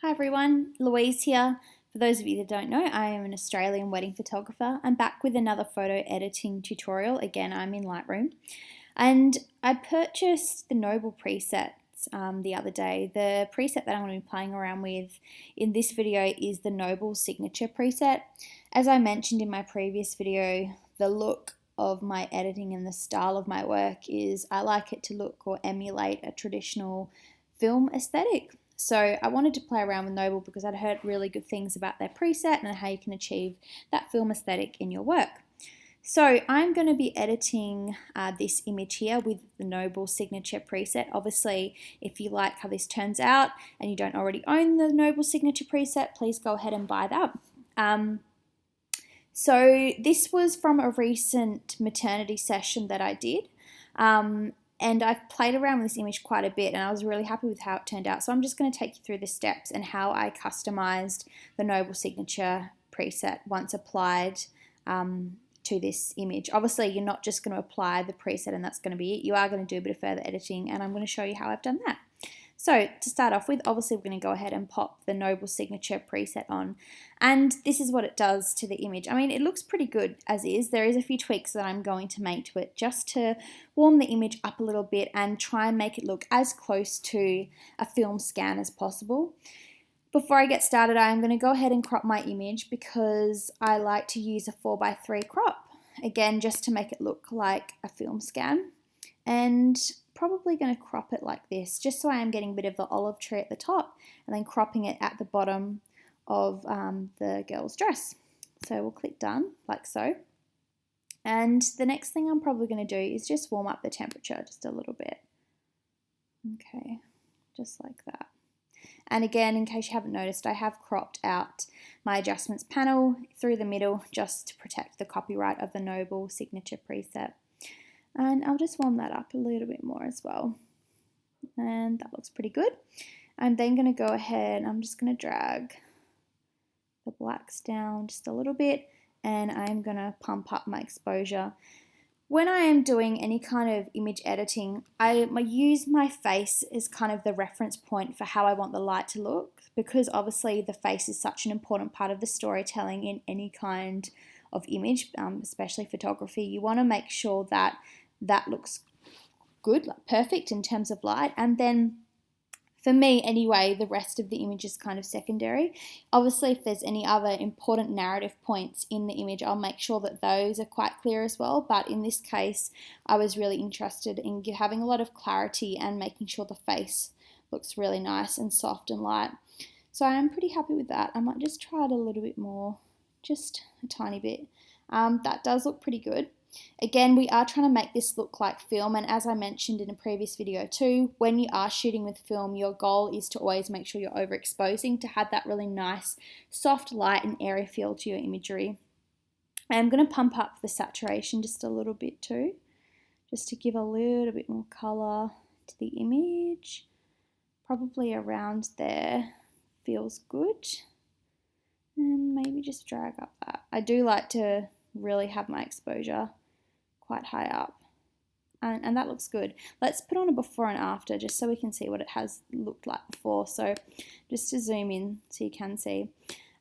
Hi everyone, Louise here. For those of you that don't know, I am an Australian wedding photographer. I'm back with another photo editing tutorial. Again, I'm in Lightroom. And I purchased the Noble presets the other day. The preset that I'm going to be playing around with in this video is the Noble Signature preset. As I mentioned in my previous video, the look of my editing and the style of my work is I like it to look or emulate a traditional film aesthetic. So I wanted to play around with Noble because I'd heard really good things about their preset and how you can achieve that film aesthetic in your work. So I'm going to be editing this image here with the Noble Signature preset. Obviously, if you like how this turns out and you don't already own the Noble Signature preset, please go ahead and buy that. So this was from a recent maternity session that I did. And I've played around with this image quite a bit and I was really happy with how it turned out. So I'm just going to take you through the steps and how I customized the Noble Signature preset once applied to this image. Obviously, you're not just going to apply the preset and that's going to be it. You are going to do a bit of further editing and I'm going to show you how I've done that. So to start off with, obviously we're going to go ahead and pop the Noble Signature preset on. And this is what it does to the image. I mean, it looks pretty good as is. There is a few tweaks that I'm going to make to it just to warm the image up a little bit and try and make it look as close to a film scan as possible. Before I get started, I'm going to go ahead and crop my image because I like to use a 4:3 crop. Again, just to make it look like a film scan. And probably going to crop it like this, just so I am getting a bit of the olive tree at the top and then cropping it at the bottom of the girl's dress. So we'll click done, like so. And the next thing I'm probably going to do is just warm up the temperature just a little bit. Okay, just like that. And again, in case you haven't noticed, I have cropped out my adjustments panel through the middle just to protect the copyright of the Noble Signature preset. And I'll just warm that up a little bit more as well. And that looks pretty good. I'm then going to go ahead, I'm just going to drag the blacks down just a little bit and I'm going to pump up my exposure. When I am doing any kind of image editing, I use my face as kind of the reference point for how I want the light to look, because obviously the face is such an important part of the storytelling in any kind of image, especially photography. You want to make sure that that looks good, like perfect in terms of light, and then for me anyway, the rest of the image is kind of secondary. Obviously, if there's any other important narrative points in the image, I'll make sure that those are quite clear as well, but in this case, I was really interested in having a lot of clarity and making sure the face looks really nice and soft and light. So I am pretty happy with that. I might just try it a little bit more, just a tiny bit. That does look pretty good. Again, we are trying to make this look like film, and as I mentioned in a previous video too, when you are shooting with film, your goal is to always make sure you're overexposing to have that really nice, soft light and airy feel to your imagery. I'm going to pump up the saturation just a little bit too, just to give a little bit more colour to the image. Probably around there feels good. And maybe just drag up that. I do like to really have my exposure quite high up. And that looks good. Let's put on a before and after just so we can see what it has looked like before. So just to zoom in so you can see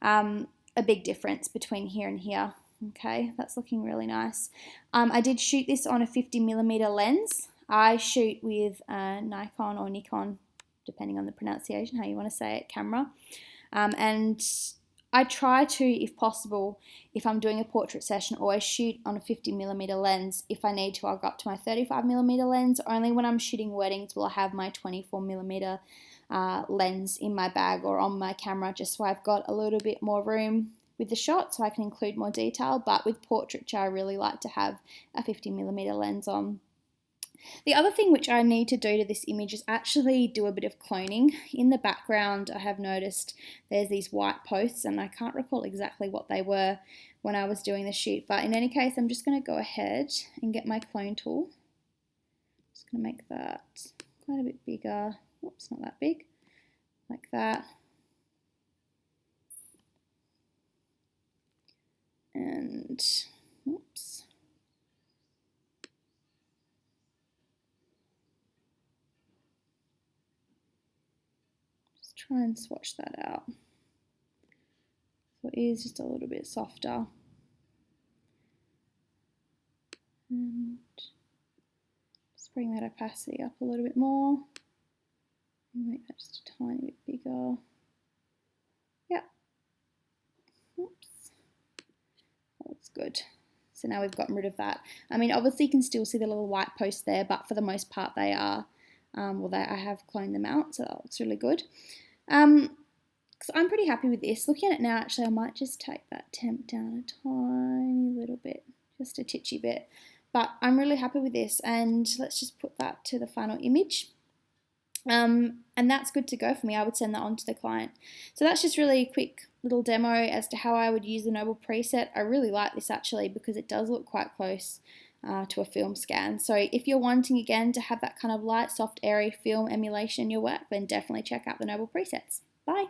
a big difference between here and here. Okay, that's looking really nice. I did shoot this on a 50mm lens. I shoot with a Nikon or Nikon, depending on the pronunciation, how you want to say it, camera. And I try to, if possible, if I'm doing a portrait session, always shoot on a 50mm lens. If I need to, I'll go up to my 35mm lens. Only when I'm shooting weddings will I have my 24mm lens in my bag or on my camera, just so I've got a little bit more room with the shot so I can include more detail. But with portraiture, I really like to have a 50mm lens on. The other thing which I need to do to this image is actually do a bit of cloning. In the background, I have noticed there's these white posts and I can't recall exactly what they were when I was doing the shoot. But in any case, I'm just going to go ahead and get my clone tool. Just going to make that quite a bit bigger. Oops, not that big. Like that. And, oops. try and swatch that out. So it is just a little bit softer. And just bring that opacity up a little bit more. And make that just a tiny bit bigger. Yep. Oops. That looks good. So now we've gotten rid of that. I mean, obviously you can still see the little white posts there, but for the most part they are, I have cloned them out, so that looks really good. So I'm pretty happy with this. Looking at it now, actually, I might just take that temp down a tiny little bit, just a titchy bit. But I'm really happy with this, and let's just put that to the final image. And that's good to go for me. I would send that on to the client. So that's just really a quick little demo as to how I would use the Noble preset. I really like this actually because it does look quite close to a film scan. So if you're wanting again to have that kind of light, soft, airy film emulation in your work, then definitely check out the Noble presets. Bye.